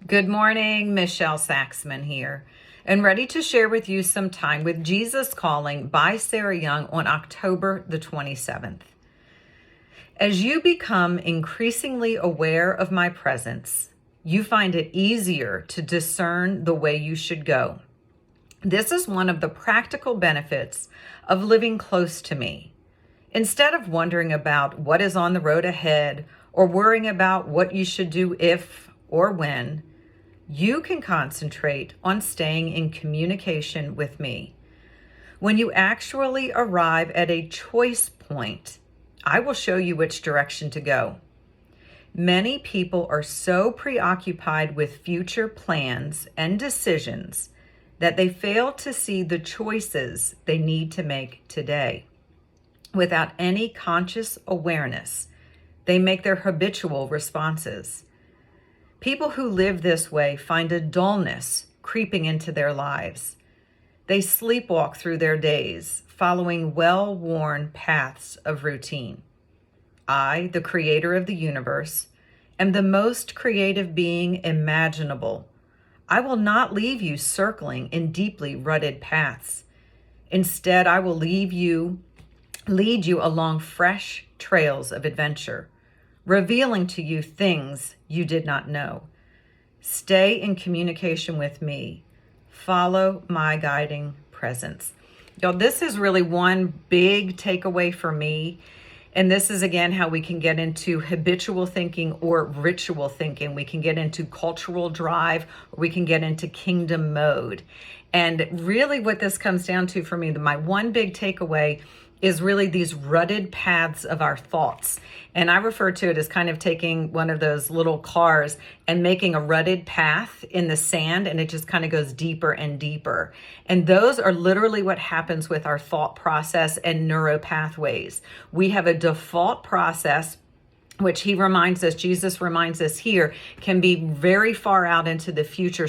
Good morning, Michelle Saxman here, and ready to share with you some time with Jesus Calling by Sarah Young on October the 27th. As you become increasingly aware of my presence, you find it easier to discern the way you should go. This is one of the practical benefits of living close to me. Instead of wondering about what is on the road ahead or worrying about what you should do if or when, you can concentrate on staying in communication with me. When you actually arrive at a choice point, I will show you which direction to go. Many people are so preoccupied with future plans and decisions that they fail to see the choices they need to make today. Without any conscious awareness, they make their habitual responses. People who live this way find a dullness creeping into their lives. They sleepwalk through their days, following well-worn paths of routine. I, the creator of the universe, am the most creative being imaginable. I will not leave you circling in deeply rutted paths. Instead, I will lead you along fresh trails of adventure, revealing to you things you did not know. Stay in communication with me. Follow my guiding presence. Y'all, this is really one big takeaway for me. And this is, again, how we can get into habitual thinking or ritual thinking. We can get into cultural drive, or we can get into kingdom mode. And really what this comes down to for me, my one big takeaway is really these rutted paths of our thoughts. And I refer to it as kind of taking one of those little cars and making a rutted path in the sand, and it just kind of goes deeper and deeper. And those are literally what happens with our thought process and neuro pathways. We have a default process, which Jesus reminds us here, can be very far out into the future.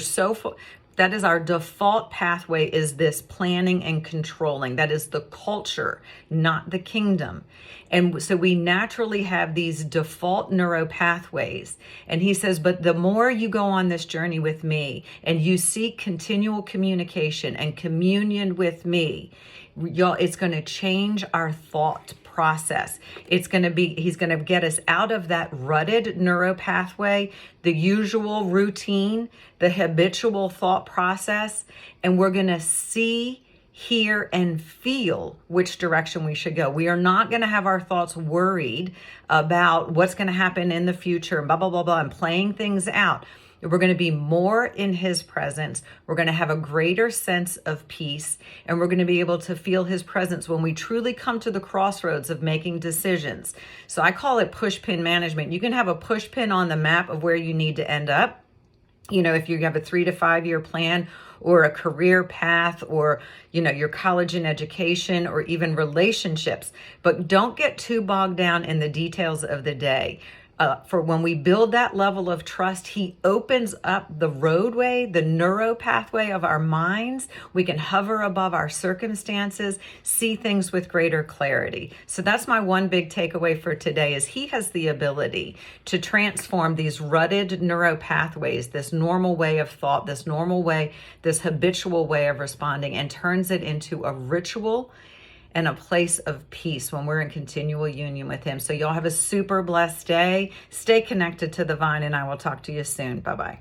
That is our default pathway, is this planning and controlling. That is the culture, not the kingdom. And so we naturally have these default neuro pathways. And he says, but the more you go on this journey with me and you seek continual communication and communion with me, y'all, it's going to change our thought process. He's going to get us out of that rutted neuro pathway, the usual routine, the habitual thought process, and we're going to see, hear, and feel which direction we should go. We are not going to have our thoughts worried about what's going to happen in the future and blah, blah, blah, blah, and playing things out. We're going to be more in his presence. We're going to have a greater sense of peace, and we're going to be able to feel his presence when we truly come to the crossroads of making decisions. So I call it push pin management. You can have a push pin on the map of where you need to end up. You know, if you have a 3 to 5 year plan or a career path or, your college and education or even relationships, but don't get too bogged down in the details of the day. For when we build that level of trust, he opens up the roadway, the neuro pathway of our minds. We can hover above our circumstances, see things with greater clarity. So that's my one big takeaway for today, is he has the ability to transform these rutted neuro pathways, this normal way of thought, this habitual way of responding, and turns it into a ritual and a place of peace when we're in continual union with him. So y'all have a super blessed day. Stay connected to the vine, and I will talk to you soon. Bye-bye.